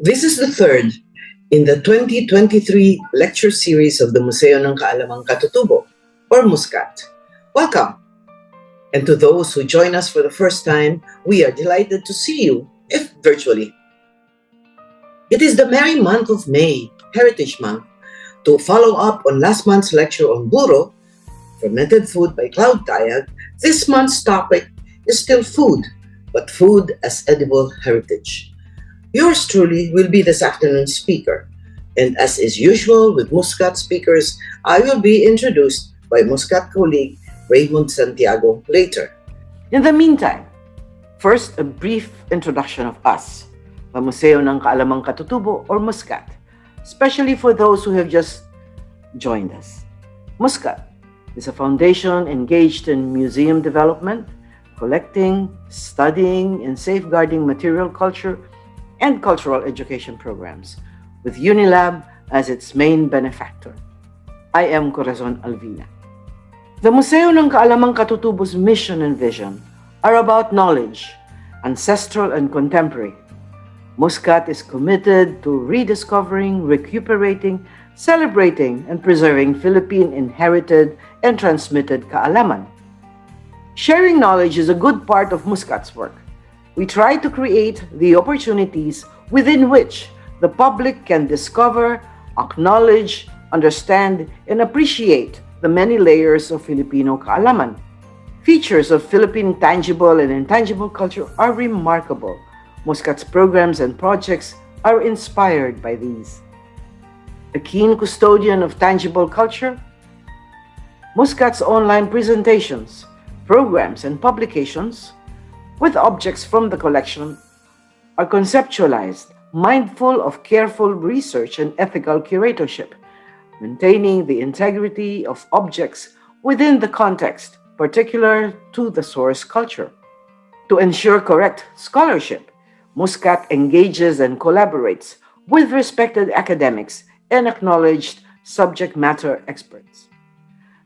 This is the third in the 2023 lecture series of the Museo ng Kaalamáng Katutubò, or MusKKat. Welcome! And to those who join us for the first time, we are delighted to see you, if virtually. It is the merry month of May, Heritage Month. To follow up on last month's lecture on buro, fermented food by Cloud Tayag, this month's topic is still food, but food as edible heritage. Yours truly will be this afternoon's speaker, and as is usual with MusKKat speakers, I will be introduced by MusKKat colleague Raymond Santiago later. In the meantime, first a brief introduction of us, the Museo ng Kaalamáng Katutubò, or MusKKat, especially for those who have just joined us. MusKKat is a foundation engaged in museum development, collecting, studying, and safeguarding material culture and cultural education programs, with Unilab as its main benefactor. I am Corazón, Alvina. The Museo ng Kaalamáng Katutubò's mission and vision are about knowledge, ancestral and contemporary. MusKKat is committed to rediscovering, recuperating, celebrating, and preserving Philippine inherited and transmitted kaalaman. Sharing knowledge is a good part of MusKKat's work. We try to create the opportunities within which the public can discover, acknowledge, understand, and appreciate the many layers of Filipino kaalaman. Features of Philippine tangible and intangible culture are remarkable. MusKKat's programs and projects are inspired by these. A keen custodian of tangible culture, MusKKat's online presentations, programs, and publications with objects from the collection are conceptualized, mindful of careful research and ethical curatorship, maintaining the integrity of objects within the context particular to the source culture. To ensure correct scholarship, MusKKat engages and collaborates with respected academics and acknowledged subject matter experts.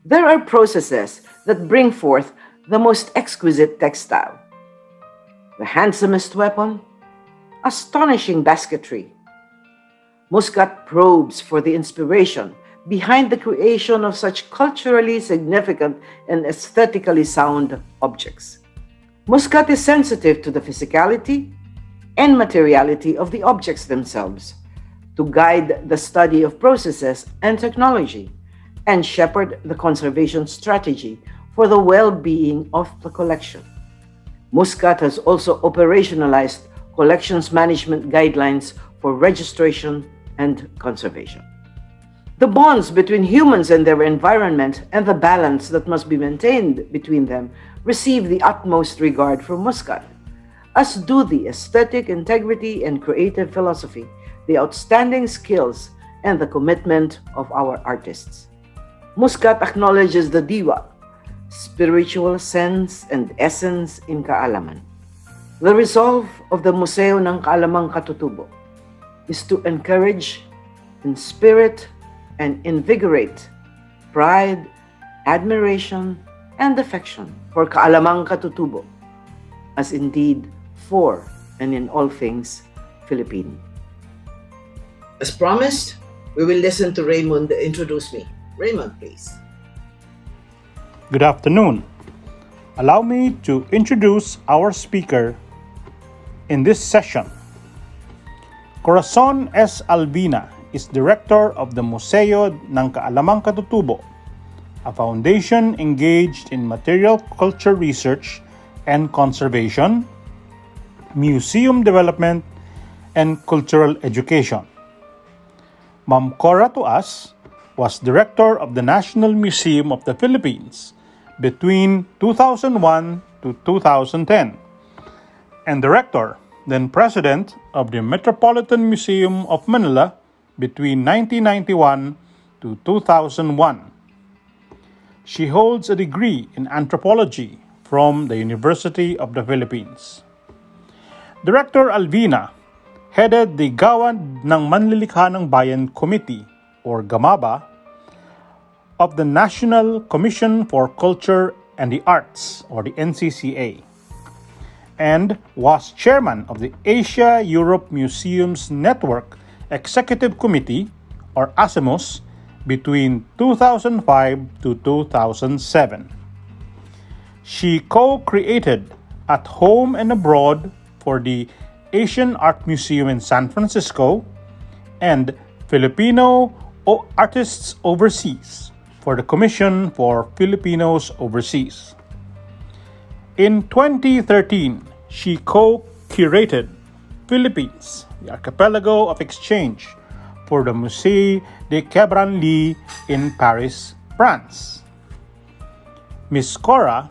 There are processes that bring forth the most exquisite textile, the handsomest weapon, astonishing basketry. MusKKat probes for the inspiration behind the creation of such culturally significant and aesthetically sound objects. MusKKat is sensitive to the physicality and materiality of the objects themselves, to guide the study of processes and technology, and shepherd the conservation strategy for the well-being of the collection. MusKKat has also operationalized collections management guidelines for registration and conservation. The bonds between humans and their environment and the balance that must be maintained between them receive the utmost regard from MusKKat, as do the aesthetic integrity and creative philosophy, the outstanding skills, and the commitment of our artists. MusKKat acknowledges the diwa, spiritual sense and essence in kaalaman. The resolve of the Museo ng Kaalamáng Katutubò is to encourage, inspirit, and invigorate pride, admiration, and affection for Kaalamáng Katutubò, as indeed for and in all things Philippine. As promised, we will listen to Raymond introduce me. Raymond, please. Good afternoon. Allow me to introduce our speaker in this session. Corazón S. Alvina is Director of the Museo ng Kaalamáng Katutubò, a foundation engaged in material culture research and conservation, museum development, and cultural education. Ma'am Cora to us was Director of the National Museum of the Philippines between 2001 to 2010, and Director, then President of the Metropolitan Museum of Manila between 1991 to 2001. She holds a degree in anthropology from the University of the Philippines. Director Alvina headed the Gawad ng Manlilikha ng Bayan Committee, or GAMABA, of the National Commission for Culture and the Arts, or the NCCA, and was chairman of the Asia-Europe Museums Network Executive Committee, or ASEMUS, between 2005 to 2007. She co-created At Home and Abroad for the Asian Art Museum in San Francisco and Filipino Artists Overseas for the Commission for Filipinos Overseas. In 2013, she co-curated Philippines, the Archipelago of Exchange, for the Musée de Quebranly in Paris, France. Ms. Cora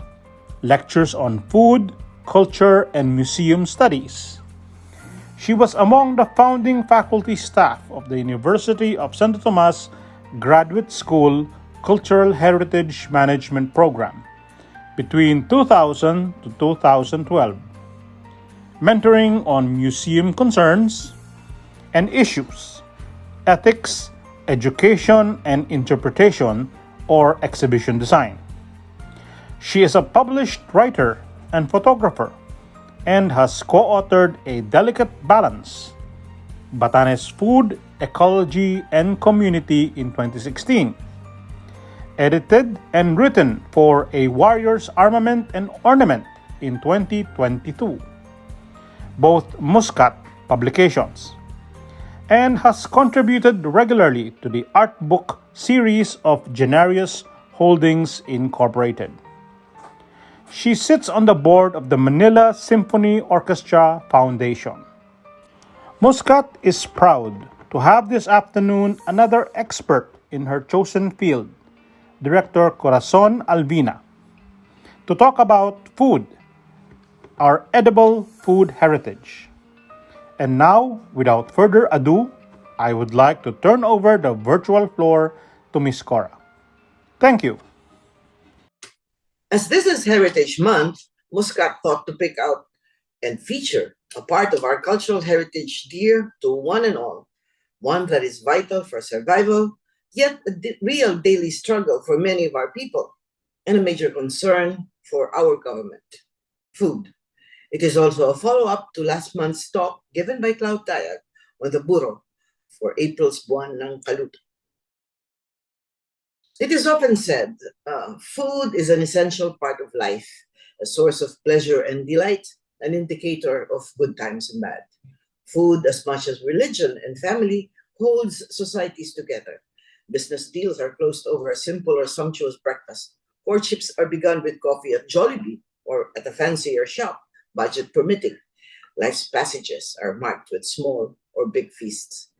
lectures on food, culture, and museum studies. She was among the founding faculty staff of the University of Santo Tomas Graduate School Cultural Heritage Management Program between 2000 to 2012, mentoring on museum concerns and issues, ethics, education and interpretation, or exhibition design. She is a published writer and photographer and has co-authored A Delicate Balance, Batanes Food, Ecology, and Community in 2016, edited and written for A Warrior's Armament and Ornament in 2022, both MusKKat publications, and has contributed regularly to the art book series of Genarius Holdings Incorporated. She sits on the board of the Manila Symphony Orchestra Foundation. MusKKat is proud to have this afternoon another expert in her chosen field, Director Corazón Alvina, to talk about food, our edible food heritage. And now, without further ado, I would like to turn over the virtual floor to Ms. Cora. Thank you. As this is Heritage Month, MusKKat thought to pick out and feature a part of our cultural heritage dear to one and all, one that is vital for survival, yet a real daily struggle for many of our people, and a major concern for our government: food. It is also a follow-up to last month's talk given by Cloud Tayag on the Buro for April's Buwan ng Kaluto. It is often said, food is an essential part of life, a source of pleasure and delight, an indicator of good times and bad. Food, as much as religion and family, holds societies together. Business deals are closed over a simple or sumptuous breakfast. Courtships are begun with coffee at Jollibee or at a fancier shop, budget permitting. Life's passages are marked with small or big feasts.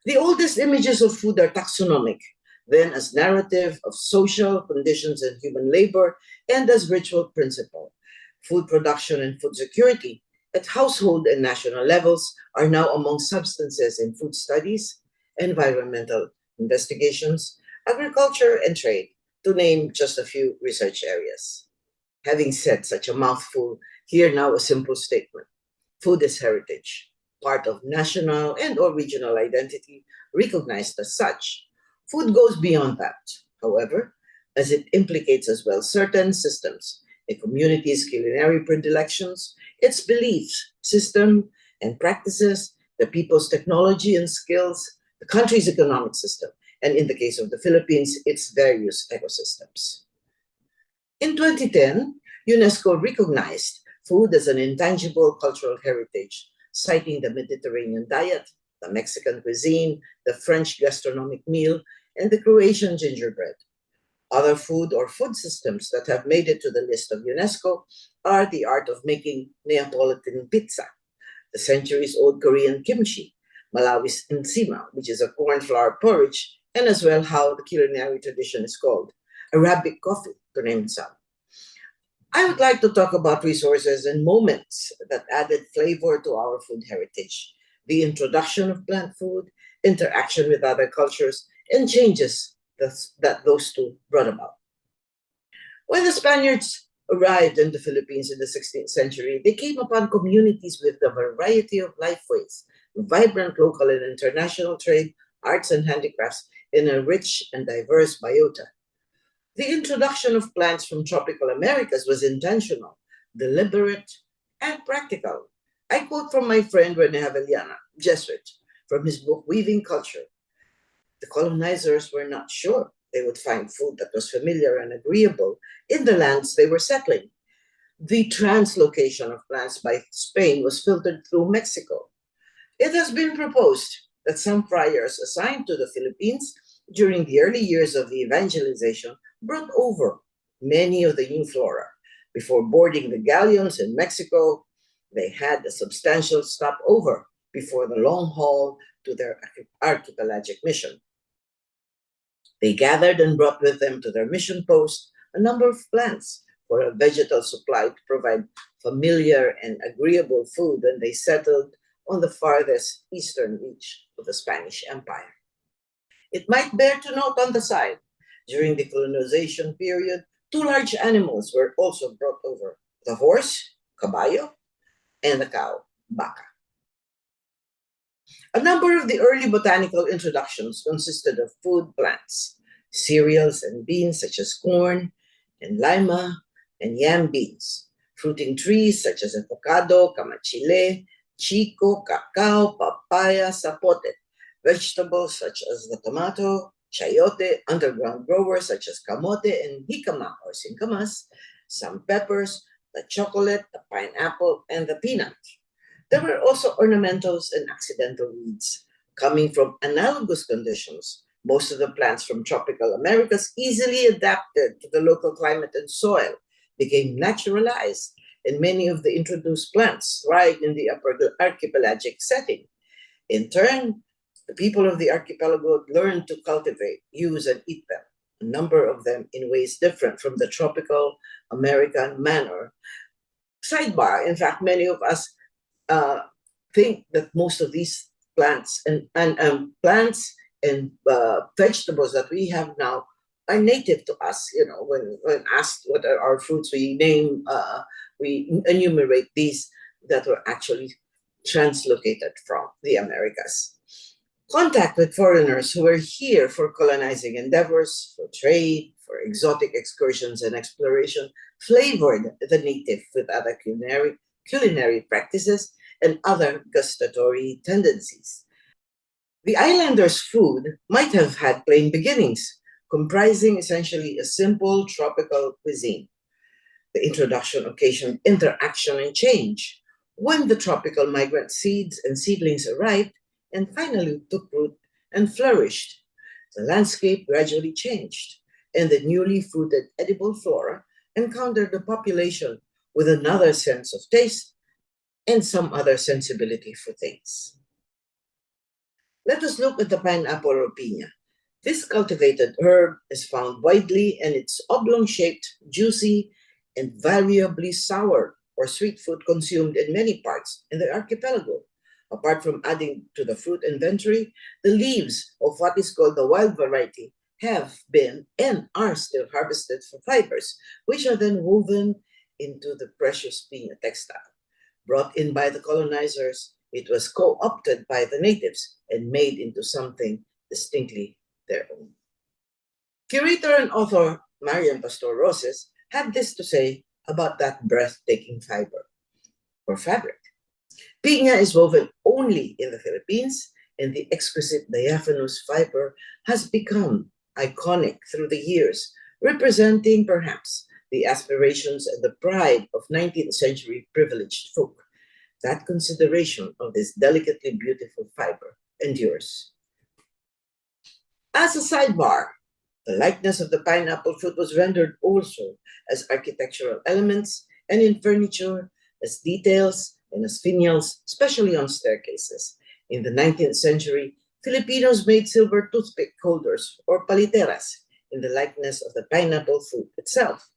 The oldest images of food are taxonomic, then as narrative of social conditions and human labor, and as ritual principle. Food production and food security at household and national levels are now among substances in food studies, environmental investigations, agriculture, and trade, to name just a few research areas. Having said such a mouthful, here now a simple statement. Food is heritage, part of national and or regional identity, recognized as such. Food goes beyond that, however, as it implicates as well certain systems, a community's culinary predilections, its beliefs, system and practices, the people's technology and skills, the country's economic system, and in the case of the Philippines, its various ecosystems. In 2010, UNESCO recognized food as an intangible cultural heritage, citing the Mediterranean diet, the Mexican cuisine, the French gastronomic meal, and the Croatian gingerbread. Other food or food systems that have made it to the list of UNESCO are the art of making Neapolitan pizza, the centuries-old Korean kimchi, Malawi's ensima, which is a corn flour porridge, and as well how the culinary tradition is called, Arabic coffee, to name some. I would like to talk about resources and moments that added flavor to our food heritage, the introduction of plant food, interaction with other cultures, and changes that those two brought about. When the Spaniards arrived in the Philippines in the 16th century, they came upon communities with a variety of lifeways, vibrant local and international trade, arts and handicrafts in a rich and diverse biota. The introduction of plants from tropical Americas was intentional, deliberate, and practical. I quote from my friend Rene Haveliana, Jesuit, from his book Weaving Culture. The colonizers were not sure they would find food that was familiar and agreeable in the lands they were settling. The translocation of plants by Spain was filtered through Mexico. It has been proposed that some friars assigned to the Philippines during the early years of the evangelization brought over many of the new flora. Before boarding the galleons in Mexico, they had a substantial stopover before the long haul to their archipelagic mission. They gathered and brought with them to their mission post a number of plants for a vegetal supply to provide familiar and agreeable food when they settled on the farthest eastern reach of the Spanish Empire. It might bear to note on the side, during the colonization period, two large animals were also brought over, the horse, caballo, and the cow, vaca. A number of the early botanical introductions consisted of food plants, cereals and beans such as corn and lima and yam beans, fruiting trees such as avocado, camachile, chico, cacao, papaya, zapote, vegetables such as the tomato, chayote, underground growers such as camote and jicama or sincamas, some peppers, the chocolate, the pineapple, and the peanut. There were also ornamentals and accidental weeds. Coming from analogous conditions, most of the plants from tropical Americas easily adapted to the local climate and soil, became naturalized, and many of the introduced plants thrived in the upper archipelagic setting. In turn, the people of the archipelago learned to cultivate, use, and eat them, a number of them in ways different from the tropical American manner. Sidebar, in fact, many of us think that most of these plants and plants and vegetables that we have now are native to us. You know, when asked what are our fruits, we enumerate these that were actually translocated from the Americas. Contact with foreigners who were here for colonizing endeavors, for trade, for exotic excursions and exploration, flavored the native with other culinary practices and other gustatory tendencies. The islanders' food might have had plain beginnings, comprising essentially a simple tropical cuisine. The introduction occasioned interaction and change. When the tropical migrant seeds and seedlings arrived and finally took root and flourished, the landscape gradually changed, and the newly fruited edible flora encountered the population with another sense of taste and some other sensibility for things. Let us look at the pineapple or piña. This cultivated herb is found widely, and it's oblong-shaped, juicy, and variably sour or sweet fruit consumed in many parts in the archipelago. Apart from adding to the fruit inventory, the leaves of what is called the wild variety have been and are still harvested for fibers, which are then woven into the precious piña textile. Brought in by the colonizers, it was co-opted by the natives and made into something distinctly their own. Curator and author Marian Pastor Roses had this to say about that breathtaking fiber or fabric. Piña is woven only in the Philippines, and the exquisite diaphanous fiber has become iconic through the years, representing perhaps the aspirations and the pride of 19th century privileged folk. That consideration of this delicately beautiful fiber endures. As a sidebar, the likeness of the pineapple fruit was rendered also as architectural elements and in furniture, as details and as finials, especially on staircases. In the 19th century, Filipinos made silver toothpick holders or paliteras in the likeness of the pineapple fruit itself.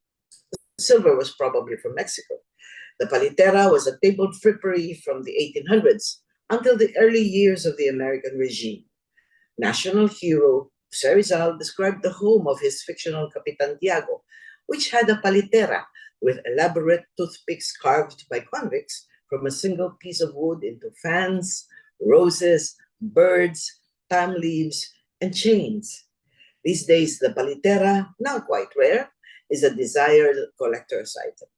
Silver was probably from Mexico. The palitera was a table frippery from the 1800s until the early years of the American regime. National hero Jose Rizal described the home of his fictional Capitan Tiago, which had a palitera with elaborate toothpicks carved by convicts from a single piece of wood into fans, roses, birds, palm leaves, and chains. These days, the palitera, now quite rare, is a desired collector's item.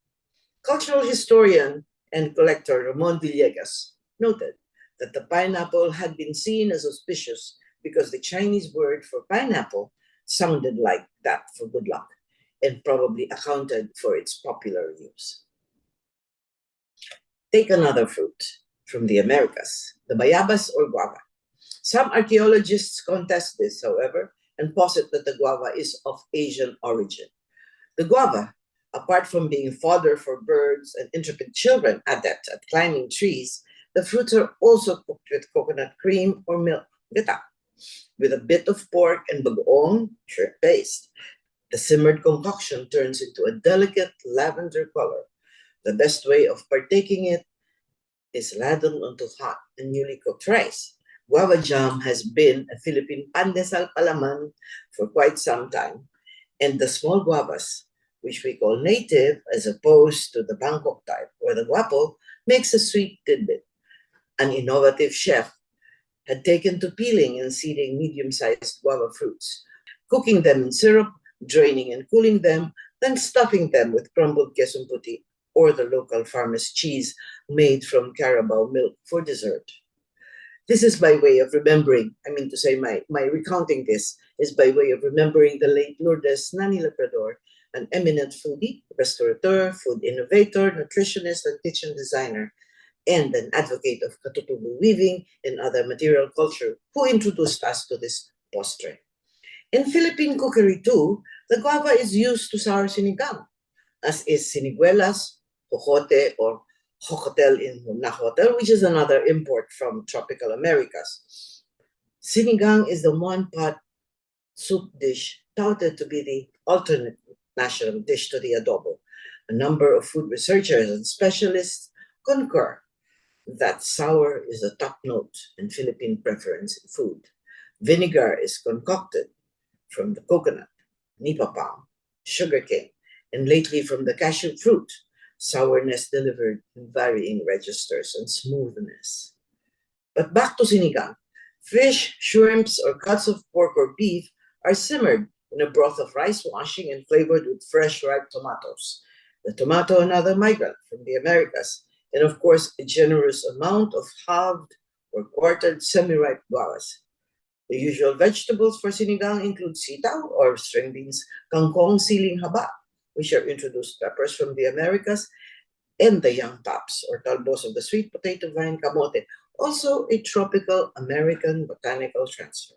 Cultural historian and collector Ramon Villegas noted that the pineapple had been seen as auspicious because the Chinese word for pineapple sounded like that for good luck and probably accounted for its popular use. Take another fruit from the Americas, the bayabas or guava. Some archaeologists contest this, however, and posit that the guava is of Asian origin. The guava, apart from being fodder for birds and intrepid children adept at climbing trees, the fruits are also cooked with coconut cream or milk, gata, with a bit of pork and bagoong shrimp paste. The simmered concoction turns into a delicate lavender color. The best way of partaking it is ladled onto hot and newly cooked rice. Guava jam has been a Philippine pandesal palaman for quite some time, and the small guavas, which we call native as opposed to the Bangkok type or the guapo, makes a sweet tidbit. An innovative chef had taken to peeling and seeding medium-sized guava fruits, cooking them in syrup, draining and cooling them, then stuffing them with crumbled queso puti or the local farmer's cheese made from Carabao milk for dessert. This is by way of remembering, my recounting this is by way of remembering the late Lourdes Nani Labrador, an eminent foodie, restaurateur, food innovator, nutritionist, and kitchen designer, and an advocate of Katutubò weaving and other material culture, who introduced us to this postre. In Philippine cookery too, the guava is used to sour sinigang, as is siniguelas, jojote, or jocotel in Nahuatl, which is another import from tropical Americas. Sinigang is the one-pot soup dish touted to be the alternate national dish to the adobo. A number of food researchers and specialists concur that sour is a top note in Philippine preference in food. Vinegar is concocted from the coconut, nipa palm, sugarcane, and lately from the cashew fruit. Sourness delivered in varying registers and smoothness. But back to sinigang. Fish, shrimps, or cuts of pork or beef are simmered in a broth of rice washing and flavored with fresh ripe tomatoes. The tomato, another migrant from the Americas, and of course, a generous amount of halved or quartered semi-ripe guavas. The usual vegetables for sinigang include sitaw or string beans, kangkong, siling haba, which are introduced peppers from the Americas, and the young tops or talbos of the sweet potato vine kamote, also a tropical American botanical transfer.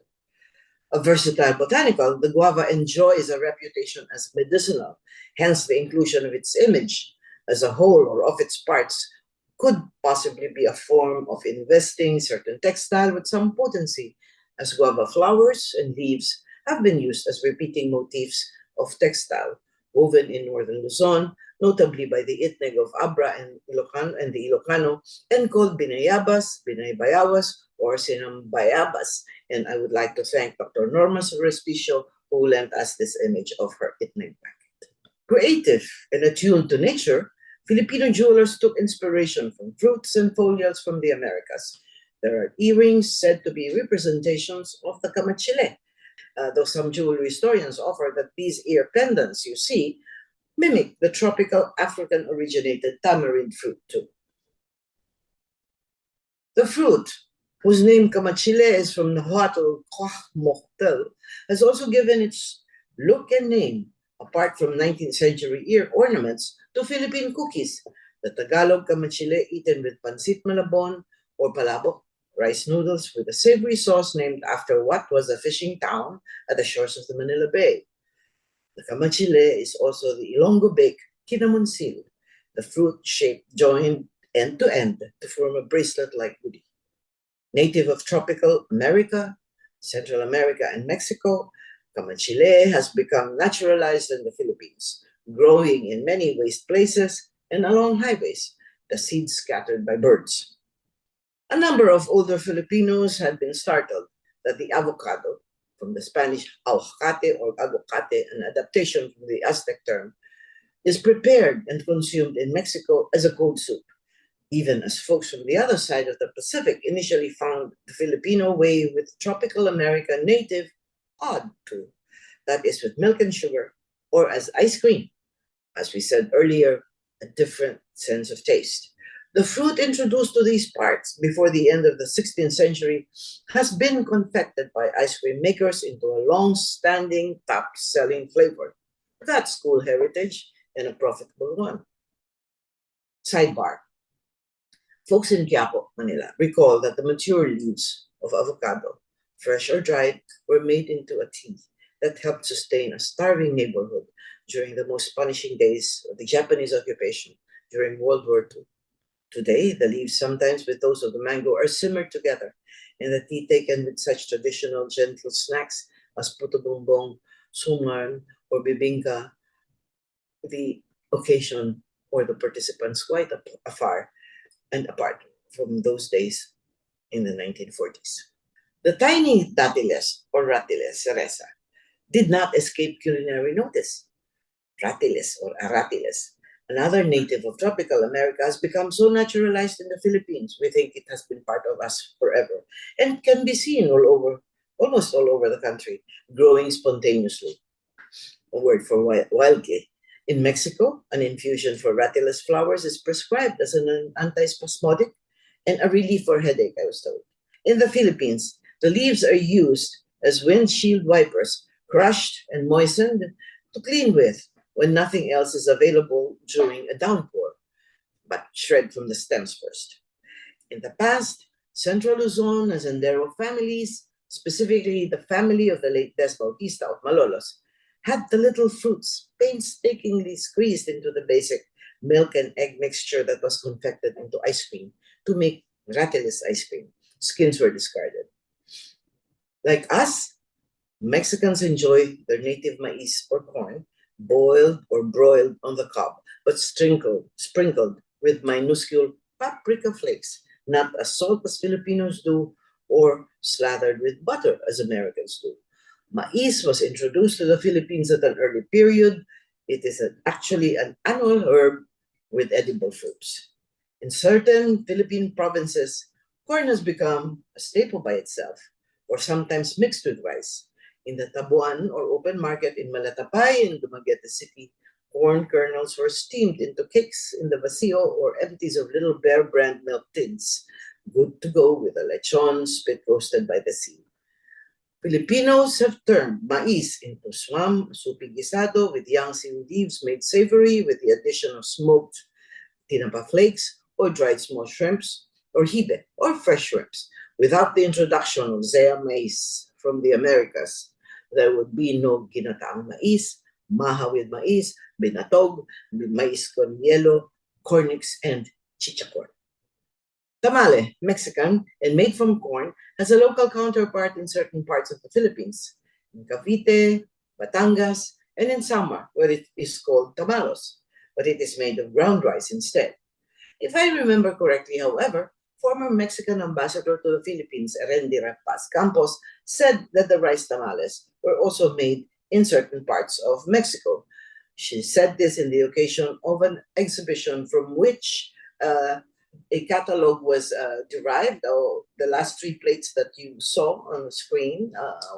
A versatile botanical, the guava enjoys a reputation as medicinal, hence the inclusion of its image as a whole or of its parts could possibly be a form of investing certain textile with some potency, as guava flowers and leaves have been used as repeating motifs of textile woven in northern Luzon, notably by the Itneg of Abra and the Ilocano, and called binayabas, binaybayawas, or sinambayabas. And I would like to thank Dr. Norma Respicio, who lent us this image of her Itneg packet. Creative and attuned to nature, Filipino jewelers took inspiration from fruits and foliage from the Americas. There are earrings said to be representations of the kamachile, though some jewelry historians offer that these ear pendants you see mimic the tropical African-originated tamarind fruit too. The fruit, whose name kamachile is from Nahuatl Kwahmoktel, has also given its look and name, apart from 19th century ear ornaments, to Philippine cookies, the Tagalog kamachile eaten with pansit malabon or palabok, rice noodles with a savory sauce named after what was a fishing town at the shores of the Manila Bay. The kamachile is also the Ilonggo bake kinamonsil, the fruit shaped joined end to end to form a bracelet-like goodie. Native of tropical America, Central America, and Mexico, kamachile has become naturalized in the Philippines, growing in many waste places and along highways, the seeds scattered by birds. A number of older Filipinos had been startled that the avocado, from the Spanish aguacate or aguacate, an adaptation from the Aztec term, is prepared and consumed in Mexico as a cold soup, even as folks from the other side of the Pacific initially found the Filipino way with tropical American native odd too. That is with milk and sugar, or as ice cream. As we said earlier, a different sense of taste. The fruit introduced to these parts before the end of the 16th century has been confected by ice cream makers into a long-standing, top-selling flavor. That's school heritage and a profitable one. Sidebar. Folks in Quiapo, Manila, recall that the mature leaves of avocado, fresh or dried, were made into a tea that helped sustain a starving neighborhood during the most punishing days of the Japanese occupation during World War II. Today, the leaves, sometimes with those of the mango, are simmered together, and the tea taken with such traditional gentle snacks as puto bongbong, suman, or bibingka, the occasion or the participants quite afar and apart from those days in the 1940s. The tiny datiles or ratiles, cereza, did not escape culinary notice. Ratiles or aratiles, another native of tropical America, has become so naturalized in the Philippines, we think it has been part of us forever, and can be seen almost all over the country, growing spontaneously. A word for wildly. In Mexico, an infusion for ratiles flowers is prescribed as an antispasmodic and a relief for headache, I was told. In the Philippines, the leaves are used as windshield wipers, crushed and moistened to clean with when nothing else is available during a downpour, but shred from the stems first. In the past, Central Luzon and Sendero families, specifically the family of the late Des Bautista of Malolos, had the little fruits painstakingly squeezed into the basic milk and egg mixture that was confected into ice cream to make ratiles ice cream. Skins were discarded. Like us, Mexicans enjoy their native maize or corn, boiled or broiled on the cob, but sprinkled with minuscule paprika flakes, not as salt as Filipinos do, or slathered with butter as Americans do. Mais was introduced to the Philippines at an early period. It is actually an annual herb with edible fruits. In certain Philippine provinces, corn has become a staple by itself, or sometimes mixed with rice. In the Tabuan or open market in Malatapay in Dumaguete City, corn kernels were steamed into cakes in the vacío or empties of Little Bear brand milk tins, good to go with a lechon spit roasted by the sea. Filipinos have turned mais into swam, soupy guisado with young seaweed leaves made savory with the addition of smoked tinapa flakes or dried small shrimps or hibe or fresh shrimps. Without the introduction of Zea maize from the Americas, there would be no ginataang mais, maha with mais, binatog, mais con hielo, cornix, and chichacorn. Tamale, Mexican and made from corn, has a local counterpart in certain parts of the Philippines, in Cavite, Batangas, and in Samar, where it is called tamalos, but it is made of ground rice instead. If I remember correctly, however, former Mexican ambassador to the Philippines, Erendira Paz Campos, said that the rice tamales were also made in certain parts of Mexico. She said this in the occasion of an exhibition from which a catalog was derived. The last three plates that you saw on the screen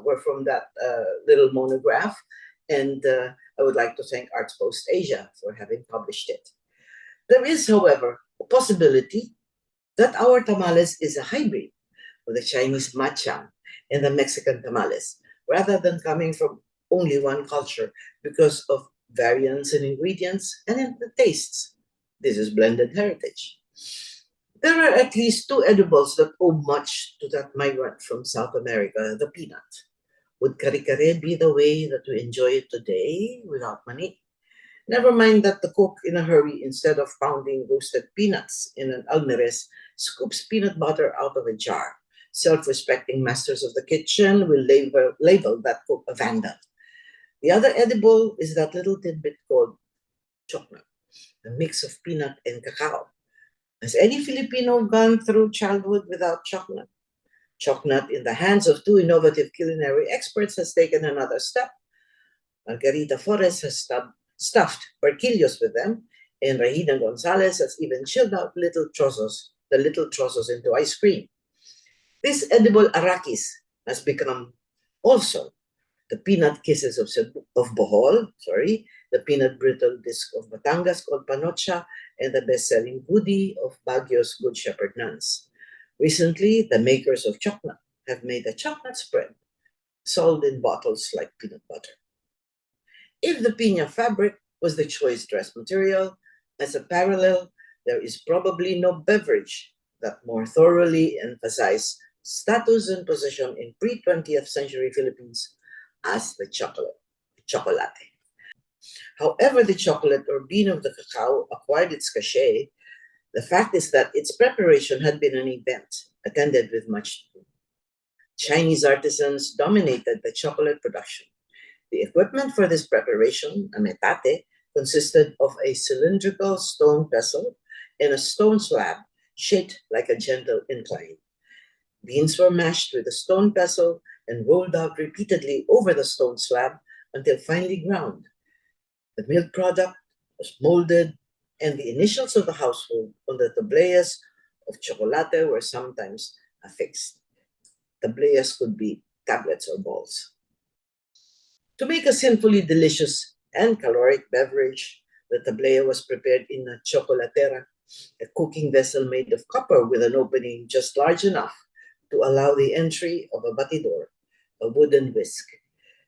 were from that little monograph. And I would like to thank Arts Post Asia for having published it. There is, however, a possibility that our tamales is a hybrid of the Chinese matchang and the Mexican tamales, rather than coming from only one culture because of variance in ingredients and in the tastes. This is blended heritage. There are at least two edibles that owe much to that migrant from South America, the peanut. Would kare-kare be the way that we enjoy it today without money? Never mind that the cook in a hurry, instead of pounding roasted peanuts in an almirez, scoops peanut butter out of a jar. Self-respecting masters of the kitchen will label that cook a vandal. The other edible is that little tidbit called chocolate, a mix of peanut and cacao. Has any Filipino gone through childhood without chocolate? Chocolate in the hands of two innovative culinary experts has taken another step. Margarita Flores has stuffed barquillos with them, and Regina Gonzalez has even chilled out the little trozos into ice cream. This edible arakis has become also the peanut kisses of Bohol, the peanut brittle disc of Batangas called panocha, and the best-selling goodie of Baguio's Good Shepherd nuns. Recently, the makers of chocolate have made a chocolate spread sold in bottles like peanut butter. If the piña fabric was the choice dress material, as a parallel, there is probably no beverage that more thoroughly emphasized status and position in pre-20th century Philippines as the chocolate. However the chocolate or bean of the cacao acquired its cachet, the fact is that its preparation had been an event attended with much. Chinese artisans dominated the chocolate production. The equipment for this preparation, a metate, consisted of a cylindrical stone pestle and a stone slab shaped like a gentle incline. Beans were mashed with a stone pestle and rolled out repeatedly over the stone slab until finely ground. The milk product was molded, and the initials of the household on the tableas of chocolate were sometimes affixed. Tableas could be tablets or balls. To make a sinfully delicious and caloric beverage, the tablea was prepared in a chocolatera, a cooking vessel made of copper with an opening just large enough to allow the entry of a batidor, a wooden whisk.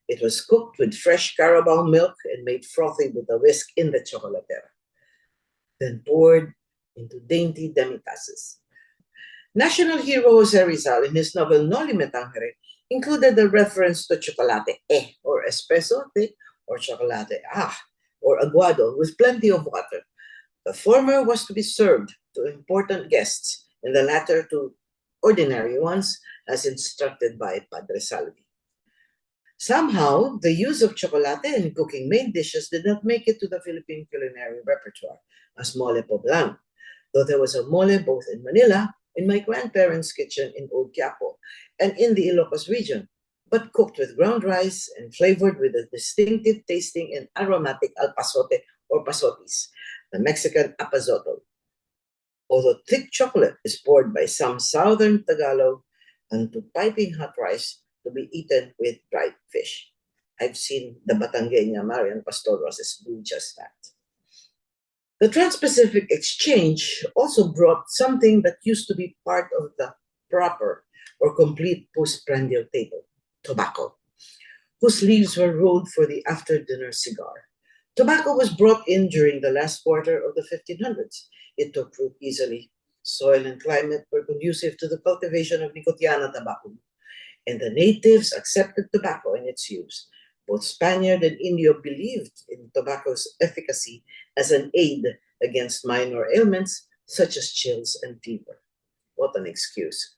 It was cooked with fresh Carabao milk and made frothy with a whisk in the chocolatera, then poured into dainty demi-tasses. National hero Jose Rizal, in his novel Noli Me Tangere, included a reference to chocolate or espresso or chocolate or aguado with plenty of water. The former was to be served to important guests, and the latter to ordinary ones, as instructed by Padre Salvi. Somehow, the use of chocolate in cooking main dishes did not make it to the Philippine culinary repertoire as mole poblano, though there was a mole both in Manila, in my grandparents' kitchen in Old Quiapo, and in the Ilocos region, but cooked with ground rice and flavored with a distinctive tasting and aromatic alpazote or pasotis, the Mexican apazotl. Although thick chocolate is poured by some southern Tagalog onto piping hot rice to be eaten with dried fish. I've seen the Batangueña Marian Pastor Roses do just that. The Trans-Pacific Exchange also brought something that used to be part of the proper or complete postprandial table, tobacco, whose leaves were rolled for the after-dinner cigar. Tobacco was brought in during the last quarter of the 1500s. It took root easily. Soil and climate were conducive to the cultivation of Nicotiana tabacum, and the natives accepted tobacco in its use. Both Spaniard and Indio believed in tobacco's efficacy as an aid against minor ailments such as chills and fever. What an excuse.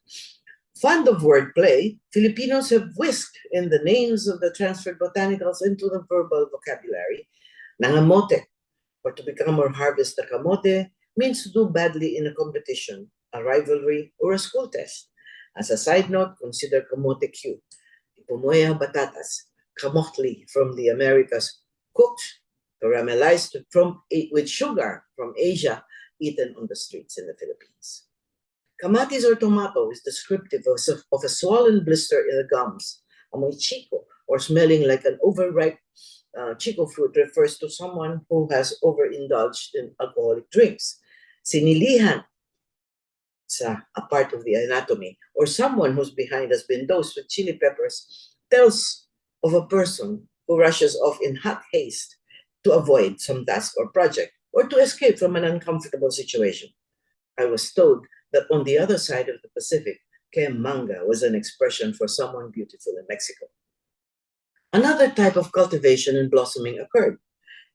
Fond of wordplay, Filipinos have whisked in the names of the transferred botanicals into the verbal vocabulary. Nangamote, or to become or harvest the kamote, means to do badly in a competition, a rivalry, or a school test. As a side note, consider kamote Q. Pumoya batatas, kamotli from the Americas, cooked, caramelized with sugar from Asia, eaten on the streets in the Philippines. Kamatis or tomato is descriptive of a swollen blister in the gums. Amoy chico, or smelling like an overripe chico fruit, refers to someone who has overindulged in alcoholic drinks. Sinilihan, it's a part of the anatomy, or someone whose behind has been dosed with chili peppers, tells of a person who rushes off in hot haste to avoid some task or project, or to escape from an uncomfortable situation. I was told that on the other side of the Pacific, manga was an expression for someone beautiful in Mexico. Another type of cultivation and blossoming occurred.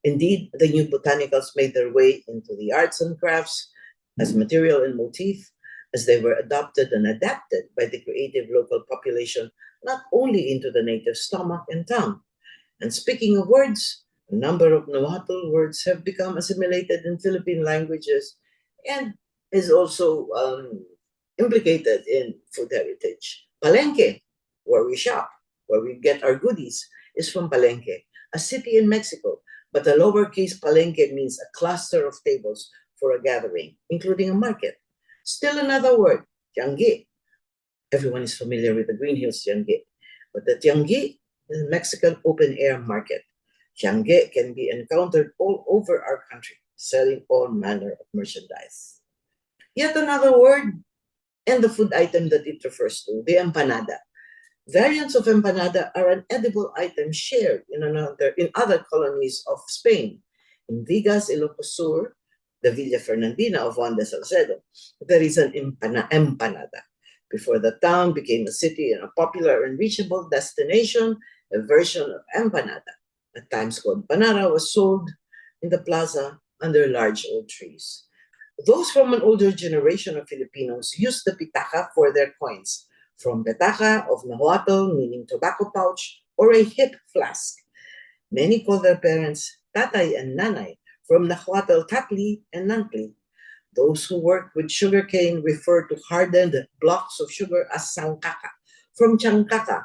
Indeed, the new botanicals made their way into the arts and crafts as material and motif, as they were adopted and adapted by the creative local population, not only into the native stomach and tongue. And speaking of words, a number of Nahuatl words have become assimilated in Philippine languages and is also implicated in food heritage. Palenque, where we shop, where we get our goodies, is from Palenque, a city in Mexico, but a lowercase Palenque means a cluster of tables for a gathering, including a market. Still another word, tiangi. Everyone is familiar with the Green Hills tiangi, but the tiangi is a Mexican open-air market. Tiangi can be encountered all over our country, selling all manner of merchandise. Yet another word and the food item that it refers to, the empanada. Variants of empanada are an edible item shared in other colonies of Spain. In Vigas, Ilocos Sur, the Villa Fernandina of Juan de Salcedo, there is an empanada. Before the town became a city and a popular and reachable destination, a version of empanada, at times called panara, was sold in the plaza under large old trees. Those from an older generation of Filipinos used the pitaka for their coins, from petaka of nahuatl, meaning tobacco pouch, or a hip flask. Many call their parents tatay and nanay, from nahuatl tatli and nantli. Those who work with sugarcane refer to hardened blocks of sugar as sangkaka, from chankaka,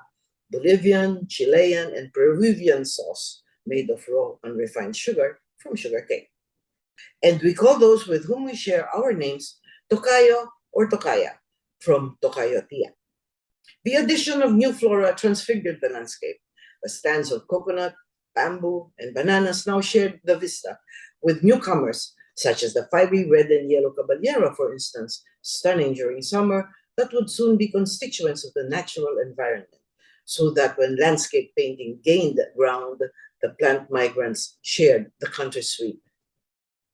Bolivian, Chilean, and Peruvian sauce made of raw unrefined sugar from sugarcane. And we call those with whom we share our names tokayo or tokaya, from tokayo tia. The addition of new flora transfigured the landscape. The stands of coconut, bamboo, and bananas now shared the vista with newcomers, such as the fiery red and yellow caballera, for instance, stunning during summer, that would soon be constituents of the natural environment, so that when landscape painting gained ground, the plant migrants shared the country sweep.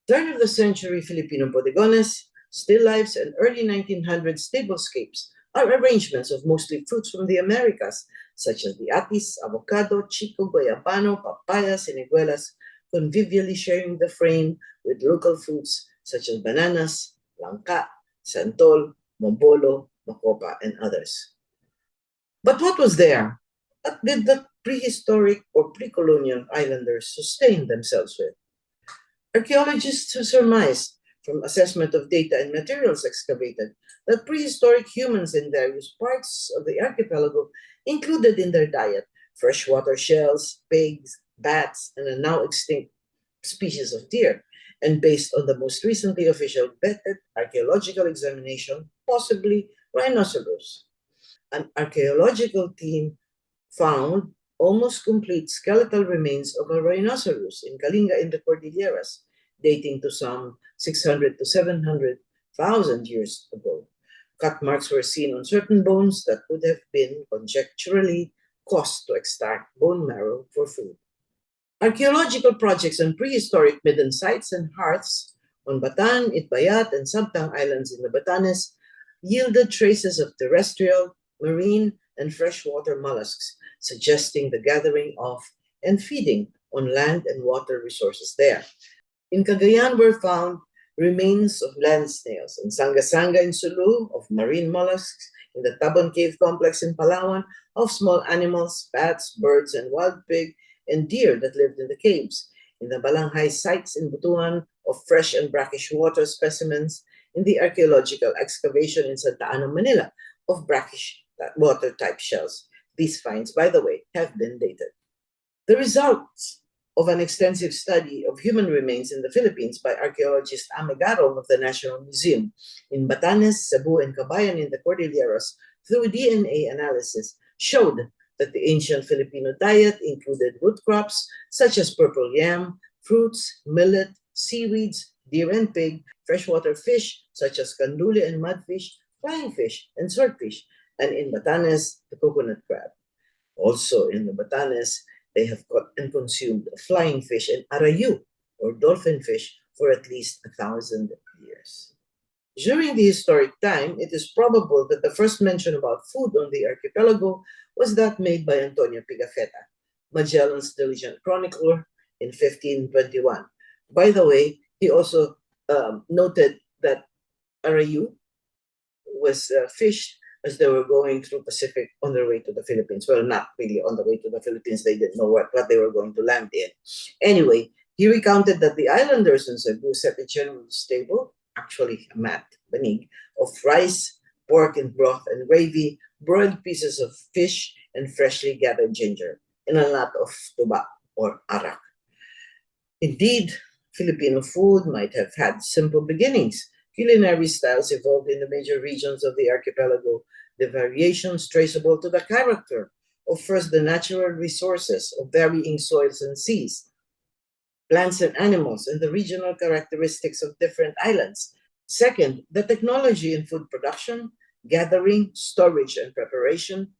Turn of the century Filipino bodegones, still lifes, and early 1900s tablescapes are arrangements of mostly fruits from the Americas, such as the atis, avocado, chico, guayabano, papaya, siniguelas, convivially sharing the frame with local fruits such as bananas, langka, santol, mombolo, macopa, and others. But what was there? What did the prehistoric or pre-colonial islanders sustain themselves with? Archaeologists surmised from assessment of data and materials excavated that prehistoric humans in various parts of the archipelago included in their diet freshwater shells, pigs, bats, and a now extinct species of deer. And based on the most recently official vetted archaeological examination, possibly rhinoceros. An archaeological team found almost complete skeletal remains of a rhinoceros in Kalinga in the Cordilleras, dating to some 600 to 700,000 years ago. Cut marks were seen on certain bones that would have been conjecturally caused to extract bone marrow for food. Archaeological projects on prehistoric midden sites and hearths on Batan, Itbayat, and Sabtang Islands in the Batanes yielded traces of terrestrial, marine, and freshwater mollusks, suggesting the gathering of and feeding on land and water resources there. In Cagayan were found remains of land snails, in Sanga-Sanga in Sulu of marine mollusks, in the Tabon Cave Complex in Palawan of small animals, bats, birds, and wild pig, and deer that lived in the caves, in the Balanghay sites in Butuan of fresh and brackish water specimens, in the archaeological excavation in Santa Ana, Manila of brackish water-type shells. These finds, by the way, have been dated. The results of an extensive study of human remains in the Philippines by archaeologist Amegarong of the National Museum in Batanes, Cebu, and Cabayan in the Cordilleras through DNA analysis showed that the ancient Filipino diet included root crops such as purple yam, fruits, millet, seaweeds, deer and pig, freshwater fish such as kanduli and mudfish, flying fish, and swordfish, and in Batanes, the coconut crab. Also in the Batanes, they have caught and consumed flying fish and arayu, or dolphin fish, for at least 1,000 years. During the historic time, it is probable that the first mention about food on the archipelago was that made by Antonio Pigafetta, Magellan's diligent chronicler, in 1521. By the way, he also noted that arayu was fished as they were going through Pacific on their way to the Philippines. Well, not really on the way to the Philippines. They didn't know what they were going to land in. Anyway, he recounted that the islanders in Cebu set a generous table, actually a mat, banig, of rice, pork and broth and gravy, broiled pieces of fish, and freshly gathered ginger, and a lot of tuba or arak. Indeed, Filipino food might have had simple beginnings. Culinary styles evolved in the major regions of the archipelago, the variations traceable to the character of first the natural resources of varying soils and seas, plants and animals, and the regional characteristics of different islands. Second, the technology in food production, gathering, storage, and preparation.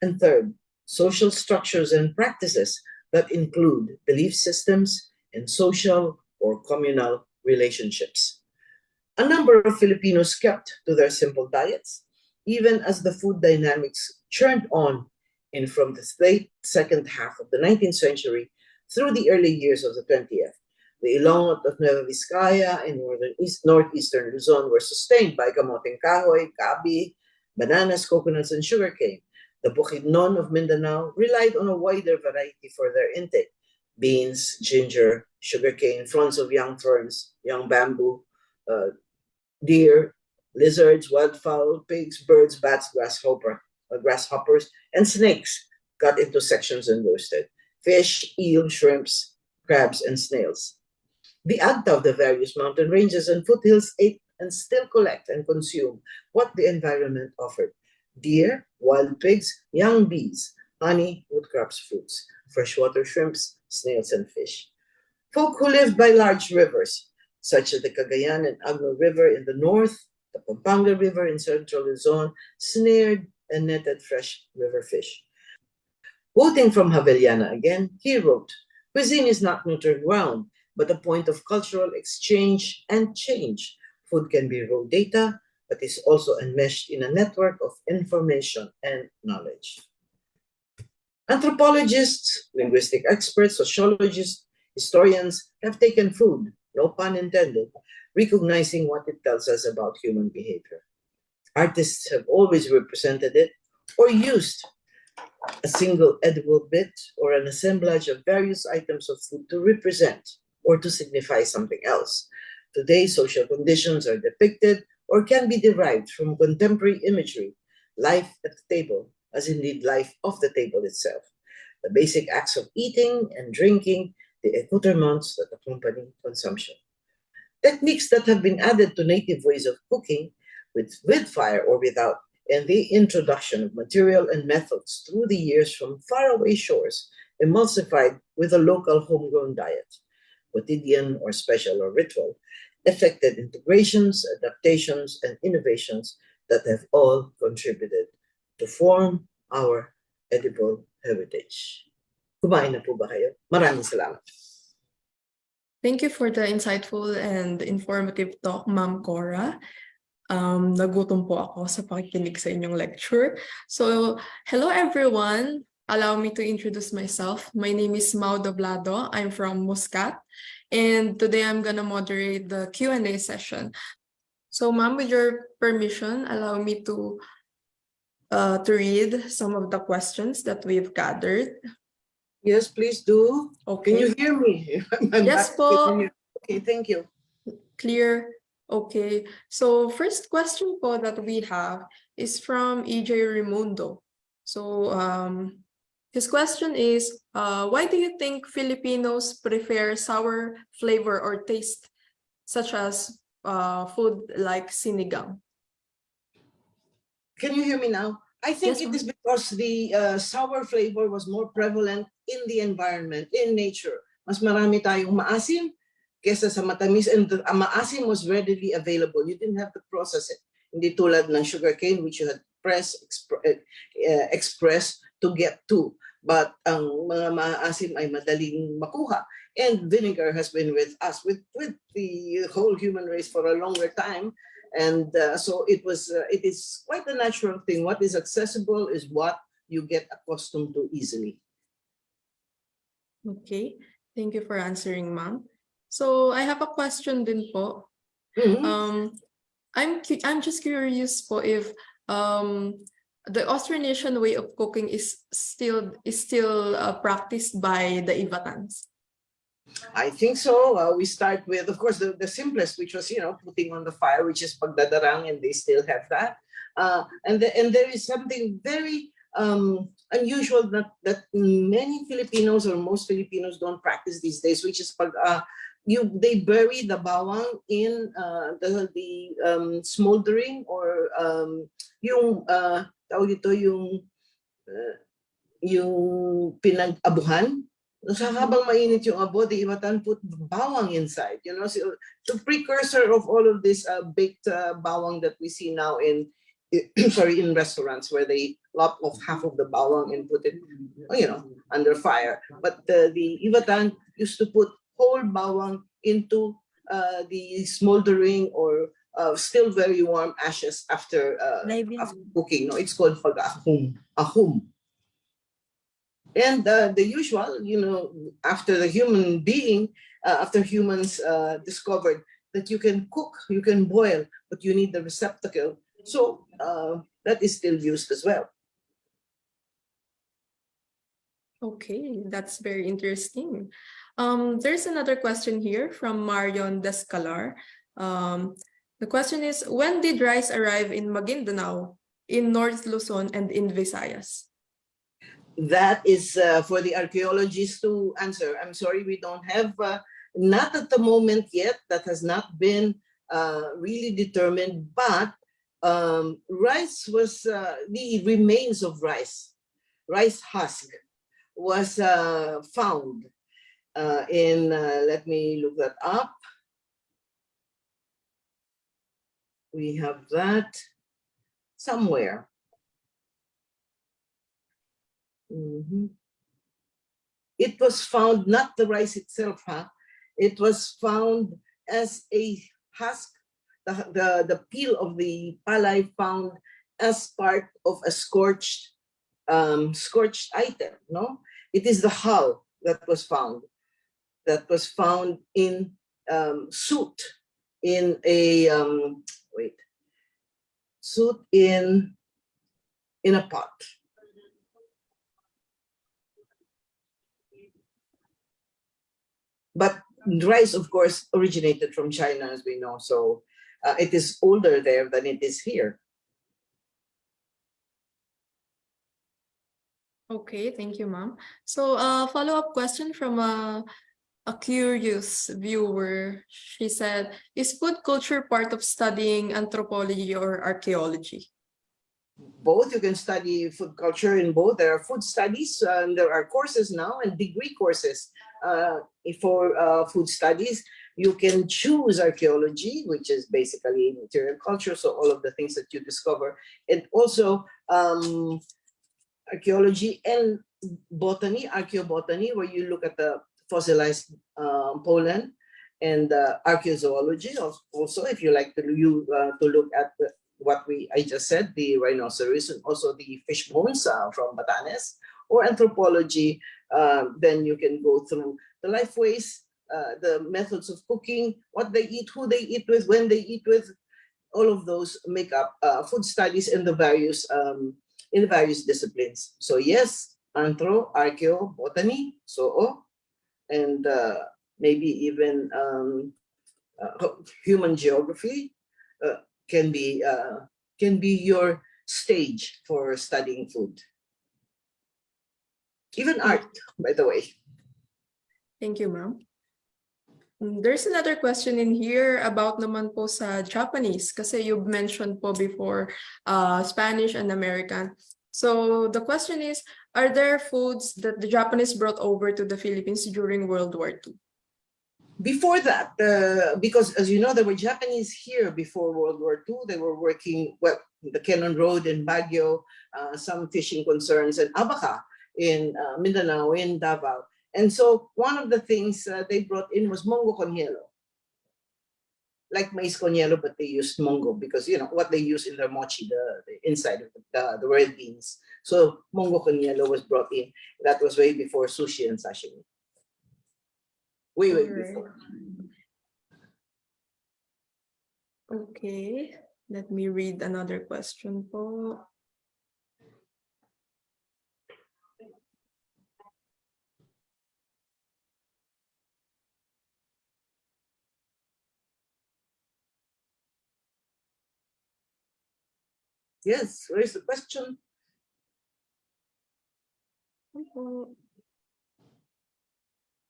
And third, social structures and practices that include belief systems and social or communal relationships. A number of Filipinos kept to their simple diets, even as the food dynamics churned on in from the late second half of the 19th century through the early years of the 20th. The Ilonggot of Nueva Vizcaya and northeastern Luzon were sustained by kamoting kahoy, kabi, bananas, coconuts, and sugarcane. The Bukidnon of Mindanao relied on a wider variety for their intake: beans, ginger, sugarcane, fronds of young ferns, young bamboo, deer, lizards, wildfowl, pigs, birds, bats, grasshoppers, and snakes cut into sections and roasted, fish, eel, shrimps, crabs, and snails. The Agta of the various mountain ranges and foothills ate and still collect and consume what the environment offered: deer, wild pigs, young bees, honey, woodcrops, fruits, freshwater shrimps, snails, and fish. Folk who lived by large rivers, such as the Cagayan and Agno River in the north, the Pampanga River in central Luzon, snared and netted fresh river fish. Quoting from Haveliana again, he wrote, "Cuisine is not neutral ground, but a point of cultural exchange and change. Food can be raw data, but is also enmeshed in a network of information and knowledge." Anthropologists, linguistic experts, sociologists, historians have taken food, no pun intended, recognizing what it tells us about human behavior. Artists have always represented it or used a single edible bit or an assemblage of various items of food to represent or to signify something else. Today, social conditions are depicted or can be derived from contemporary imagery, life at the table, as indeed life off the table itself, the basic acts of eating and drinking, the accoutrements that accompany consumption. Techniques that have been added to native ways of cooking, with fire or without, and the introduction of material and methods through the years from faraway shores, emulsified with a local homegrown diet, quotidian or special or ritual, effected integrations, adaptations, and innovations that have all contributed to form our edible heritage. Kumain na po ba kayo? Maraming salamat. Thank you for the insightful and informative talk, Ma'am Cora. Nagutom po ako sa pakikinig sa inyong lecture. So, hello everyone. Allow me to introduce myself. My name is Mau Doblado. I'm from MusKKat. And today I'm gonna moderate the Q&A session. So, ma'am, with your permission, allow me to read some of the questions that we've gathered. Yes, please do. Okay. Can you hear me? Yes po. Okay, thank you. Clear. Okay. So first question po that we have is from EJ Raimundo. So his question is, why do you think Filipinos prefer sour flavor or taste, such as food like sinigang? Can you hear me now? I think Yes, it is because the sour flavor was more prevalent in the environment, in nature. Mas marami tayong maasim kesa sa matamis, and the maasim was readily available. You didn't have to process it. Hindi tulad ng sugarcane, which you had express to get to. But ang mga maasim ay madaling makuha. And vinegar has been with us, with the whole human race for a longer time. And so it is quite a natural thing. What is accessible is what you get accustomed to easily. Okay. Thank you for answering, ma'am. So I have a question din po. Mm-hmm. I'm just curious po if the Austronesian way of cooking is still practiced by the Ivatans. I think so. We start with, of course, the simplest, which was, putting on the fire, which is pagdadarang, and they still have that. And there is something very unusual that many Filipinos or most Filipinos don't practice these days, which is they bury the bawang in the smoldering or yung tawag ito yung pinag-abuhan. So habang mainit yung abo, the Ivatan put bawang inside. You know, so the precursor of all of this baked bawang that we see now in sorry, in restaurants where they lop off half of the bawang and put it, you know, under fire. But the Ivatan used to put whole bawang into the smoldering or still very warm ashes after cooking. No, it's called pag-ahum. Ahum. And the usual, you know, after the human being, after humans discovered that you can cook, you can boil, but you need the receptacle. So that is still used as well. Okay, that's very interesting. There's another question here from Marion Descalar. The question is, when did rice arrive in Maguindanao, in North Luzon, and in Visayas? That is for the archaeologists to answer. I'm sorry, we don't have, not at the moment yet, that has not been really determined, but rice was, the remains of rice husk was found in, let me look that up. We have that somewhere. It was found, not the rice itself, it was found as a husk, the peel of the palay found as part of a scorched item. No, it is the hull that was found in soot in a soot in a pot. But rice, of course, originated from China, as we know. So it is older there than it is here. Okay, thank you, ma'am. So follow-up question from a curious viewer. She said, is food culture part of studying anthropology or archaeology? Both. You can study food culture in both. There are food studies, and there are courses now and degree courses for food studies. You can choose archaeology, which is basically material culture, so all of the things that you discover, and also archaeology and botany, archaeobotany, where you look at the fossilized pollen, and archaeozoology also, if you like to look at what I just said, the rhinoceros, and also the fish bones from Batanes, or anthropology. Then you can go through the life ways, the methods of cooking, what they eat, who they eat with, when they eat with. All of those make up food studies in the various disciplines. So yes, anthro, archeo, botany, and maybe even human geography can be your stage for studying food. Even art, by the way. Thank you, ma'am. There's another question in here about naman po sa Japanese, kasi you've mentioned po before Spanish and American. So the question is, are there foods that the Japanese brought over to the Philippines during World War II? Before that, because as you know, there were Japanese here before World War II. They were working, well, the Cannon Road in Baguio, some fishing concerns, and Abaca in Mindanao, in Davao. And so one of the things they brought in was mongo con hielo. Like maize con hielo, but they used mongo because, you know, what they use in their mochi, the inside of the red beans. So mongo con hielo was brought in. That was way before sushi and sashimi. Way before. Okay, let me read another question po. Yes, where is the question?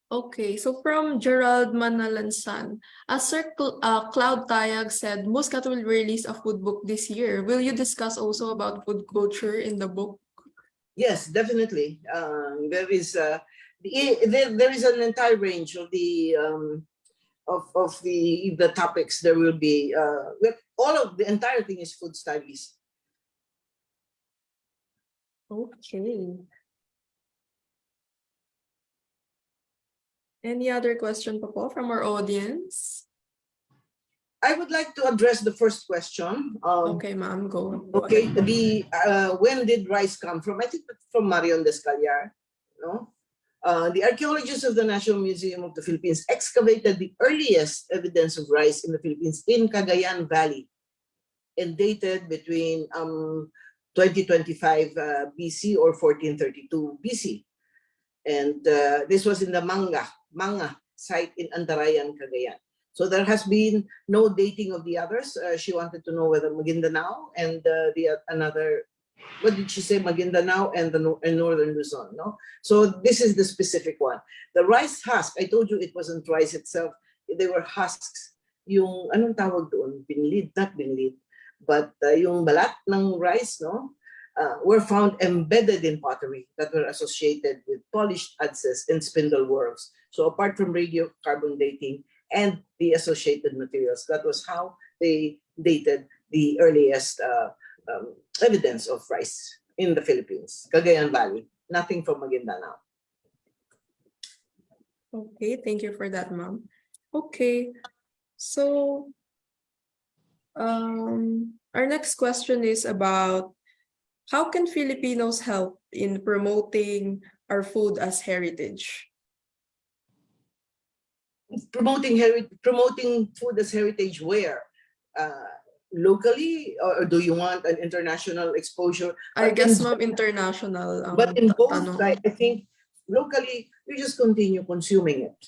Okay, so from Gerald Manalansan, as Sir Cloud Tayag said, MusKkat will release a food book this year. Will you discuss also about food culture in the book? Yes, definitely. There is there is an entire range of the topics. There will be all of the entire thing is food studies. Okay. Any other question pa po from our audience? I would like to address the first question. Okay, ma'am, go. Okay, when did rice come from? I think from Marion Descallar. No, the archaeologists of the National Museum of the Philippines excavated the earliest evidence of rice in the Philippines in Cagayan Valley, and dated between 2025 BC or 1432 BC, and this was in the Manga site in Andarayan, Cagayan. So there has been no dating of the others. She wanted to know whether Maguindanao and another, what did she say? Maguindanao and Northern Luzon, no? So this is the specific one. The rice husk, I told you it wasn't rice itself. They were husks. Yung, anong tawag doon? Binlid, not binlid. But yung balat ng rice, no? Were found embedded in pottery that were associated with polished adze and spindle whorls. So apart from radiocarbon dating and the associated materials, that was how they dated the earliest evidence of rice in the Philippines, Cagayan Valley, nothing from Maguindanao. Okay, thank you for that, ma'am. Okay, so our next question is about how can Filipinos help in promoting our food as heritage? Promoting food as heritage where? Locally, or do you want an international exposure? I guess, ma'am, international. But in both, tanong. I think locally, you just continue consuming it.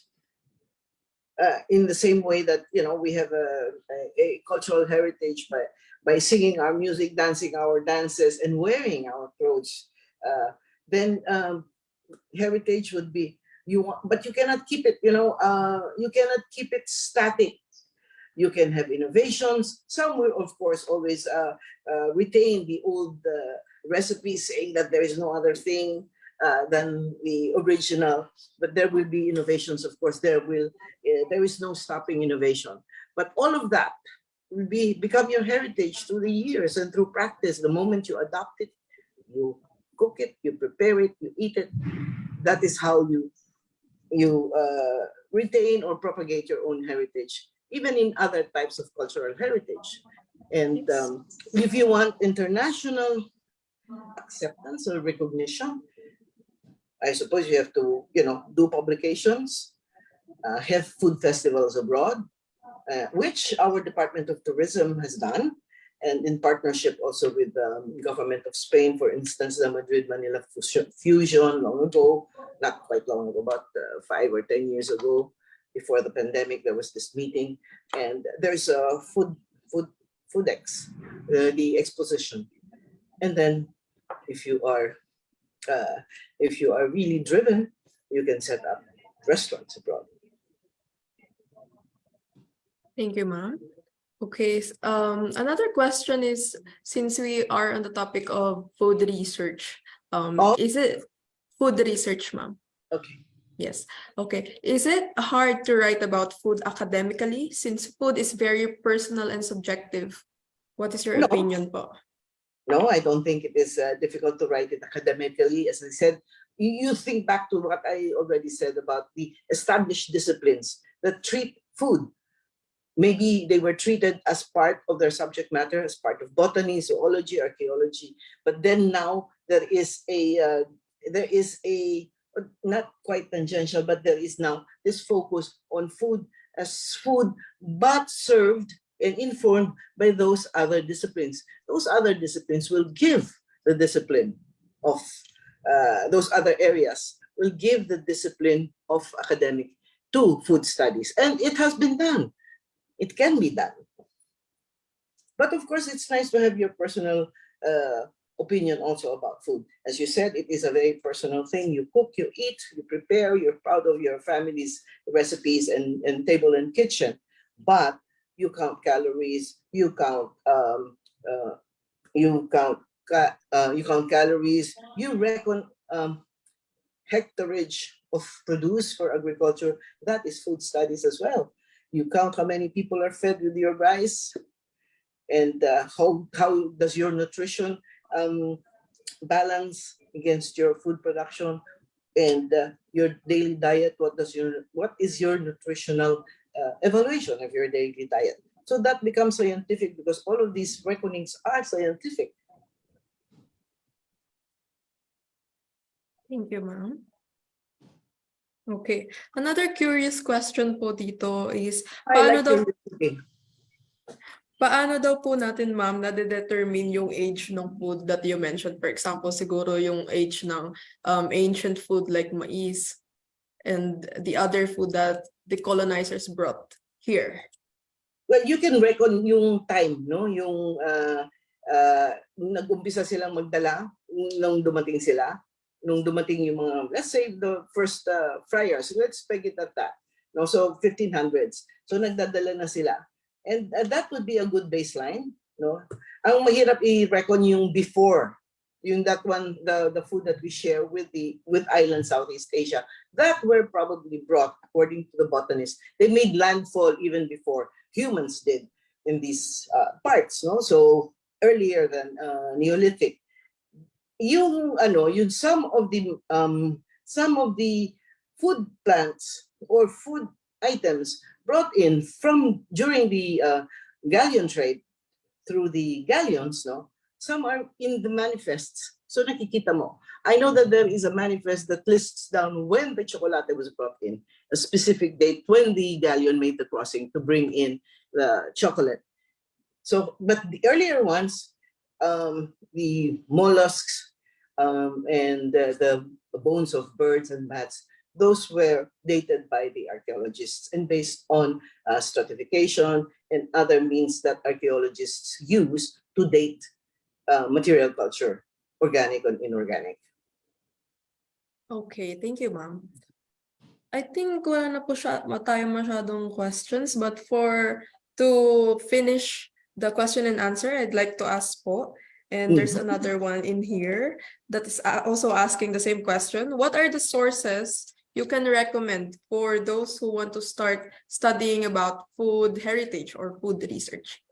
In the same way that, you know, we have a cultural heritage by singing our music, dancing our dances, and wearing our clothes. Then heritage would be, but you cannot keep it, you know, you cannot keep it static. You can have innovations. Some will, of course, always retain the old recipes, saying that there is no other thing than the original. But there will be innovations, of course. There is no stopping innovation. But all of that will become your heritage through the years and through practice. The moment you adopt it, you cook it, you prepare it, you eat it. That is how you retain or propagate your own heritage, even in other types of cultural heritage. And if you want international acceptance or recognition, I suppose you have to, you know, do publications, have food festivals abroad, which our Department of Tourism has done, and in partnership also with the government of Spain, for instance, the Madrid-Manila Fusion long ago, not quite long ago, about 5 or 10 years ago, before the pandemic, there was this meeting, and there's a Foodex, the exposition. And then if you are really driven, you can set up restaurants abroad. Thank you, ma'am. Okay, another question is, since we are on the topic of food research, is it food research, ma'am? Okay. Yes. Okay. Is it hard to write about food academically, since food is very personal and subjective? What is your opinion po? No, I don't think it is difficult to write it academically. As I said, you think back to what I already said about the established disciplines that treat food. Maybe they were treated as part of their subject matter, as part of botany, zoology, archaeology. But then now there is a not quite tangential, but there is now this focus on food as food, but served and informed by those other disciplines. Those other disciplines will give the discipline of those other areas, will give the discipline of academic to food studies. And it has been done. It can be done. But of course, it's nice to have your personal opinion also about food. As you said, it is a very personal thing. You cook, you eat, you prepare, you're proud of your family's recipes and table and kitchen. But you count calories, you count calories, you reckon hectarage of produce for agriculture, that is food studies as well. You count how many people are fed with your rice, and how does your nutrition balance against your food production, and your daily diet. What is your nutritional evaluation of your daily diet? So that becomes scientific, because all of these reckonings are scientific. Thank you, ma'am. Okay. Another curious question po dito is, paano daw po natin, ma'am, na-determine yung age ng food that you mentioned? For example, siguro yung age ng ancient food like mais and the other food that the colonizers brought here. Well, you can reckon yung time, no? Yung nag-umpisa silang magdala nung dumating sila. Nung dumating yung mga, let's say, the first friars, let's peg it at that. No? So, 1500s. So, nagdadala na sila. And that would be a good baseline. No? Ang mahirap i-reckon yung before, yung that one, the food that we share with island Southeast Asia, that were probably brought, according to the botanists. They made landfall even before humans did in these parts. No? So, earlier than Neolithic. Yung some of the food plants or food items brought in from during the galleon trade through the galleons, no, some are in the manifests. So nakikita mo. I know that there is a manifest that lists down when the chocolate was brought in, a specific date when the galleon made the crossing to bring in the chocolate. So, but the earlier ones, the mollusks, and the bones of birds and bats, those were dated by the archaeologists and based on stratification and other means that archaeologists use to date material culture, organic and inorganic. Okay, thank you, ma'am. I think wala na po tayong masyadong questions, but to finish the question and answer, I'd like to ask po, and there's another one in here that is also asking the same question. What are the sources you can recommend for those who want to start studying about food heritage or food research?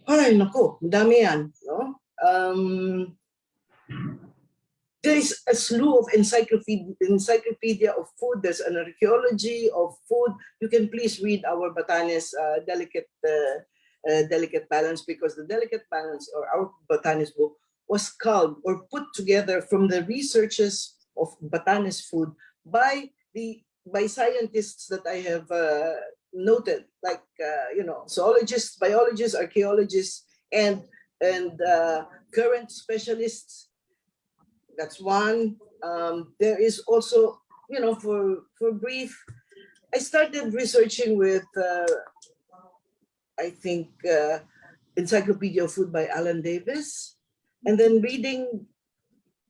Ay, naku, dami yan. No? There is a slew of encyclopedia of food. There's an archaeology of food. You can please read our Batanes delicate balance, because the delicate balance, or our Batanes book, was culled or put together from the researches of Batanes food by scientists that I have noted, like zoologists, biologists, archaeologists, and current specialists. That's one. There is also, for brief, I started researching with I think Encyclopedia of Food by Alan Davis, and then reading,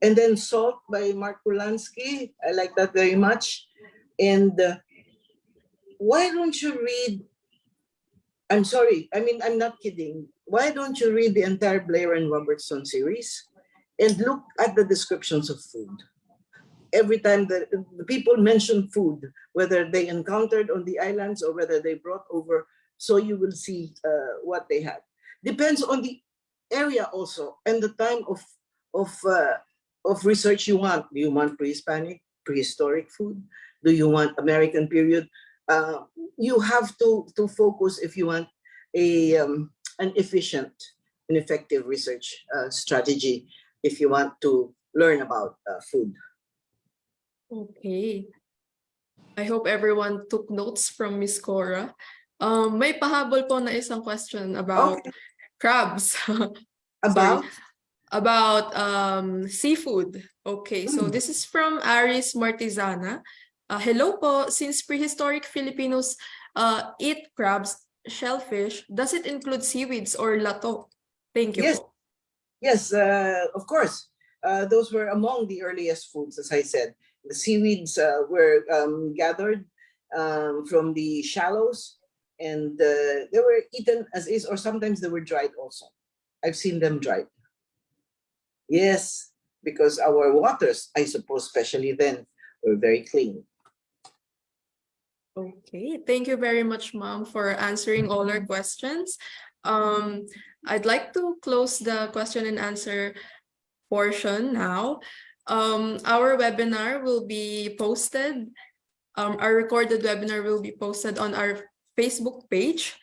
and then Salt by Mark Kurlansky. I like that very much. And why don't you read, I'm sorry, I mean, I'm not kidding. Why don't you read the entire Blair and Robertson series and look at the descriptions of food? Every time the people mention food, whether they encountered on the islands or whether they brought over, so you will see what they had. Depends on the area also and the time of research you want. Do you want prehistoric food? Do you want American period? You have to focus if you want an efficient and effective research strategy if you want to learn about food. Okay. I hope everyone took notes from Miss Cora. May pahabol po na isang question about crabs. About seafood. Okay, so this is from Aris Martizana. Hello po, since prehistoric Filipinos eat crabs, shellfish, does it include seaweeds or lato? Thank you. Yes, po. yes, of course. Those were among the earliest foods, as I said. The seaweeds were gathered from the shallows, and they were eaten as is, or sometimes they were dried also. I've seen them dried. Yes, because our waters, I suppose, especially then, We're very clean. Okay, thank you very much, Mom, for answering all our questions. I'd like to close the question and answer portion now. Our webinar will be posted. Our recorded webinar will be posted on our Facebook page.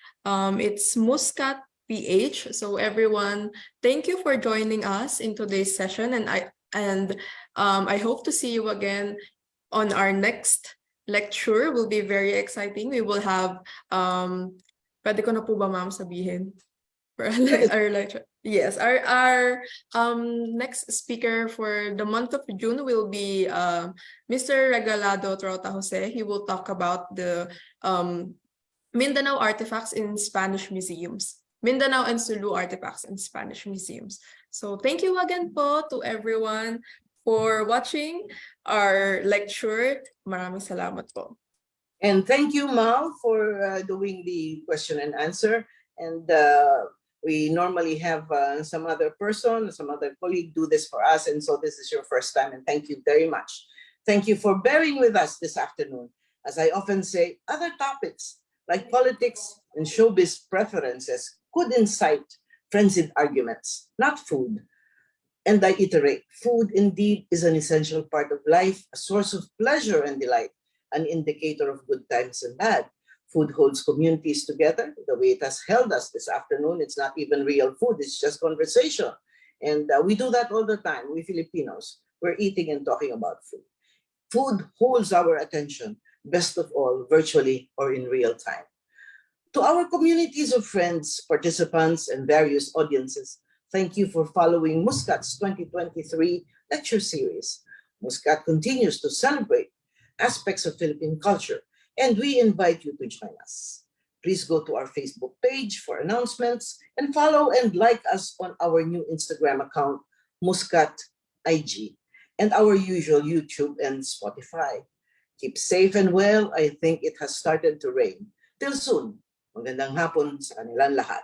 It's MusKKatPH. So everyone, thank you for joining us in today's session, and I hope to see you again on our next lecture. Will be very exciting. We will have pwede ko na po ba, ma'am, sabihin? For our lecture. Yes, our next speaker for the month of June will be Mr. Regalado Trota Jose. He will talk about the Mindanao artifacts in Spanish museums. Mindanao and Sulu artifacts in Spanish museums. So thank you again po to everyone for watching our lecture. Maraming salamat po. And thank you, Mal, for doing the question and answer. And we normally have some other person, some other colleague do this for us. And so this is your first time, and thank you very much. Thank you for bearing with us this afternoon. As I often say, other topics like politics and showbiz preferences could incite frenzied arguments, not food. And I iterate, food indeed is an essential part of life, a source of pleasure and delight, an indicator of good times and bad. Food holds communities together the way it has held us this afternoon. It's not even real food, it's just conversation. And we do that all the time. We Filipinos, we're eating and talking about food. Food holds our attention, best of all, virtually or in real time. To our communities of friends, participants, and various audiences, thank you for following MusKKat's 2023 lecture series. MusKKat continues to celebrate aspects of Philippine culture, and we invite you to join us. Please go to our Facebook page for announcements and follow and like us on our new Instagram account, MusKKatIG, and our usual YouTube and Spotify. Keep safe and well. I think it has started to rain. Till soon. Magandang hapon sa kanilang lahat.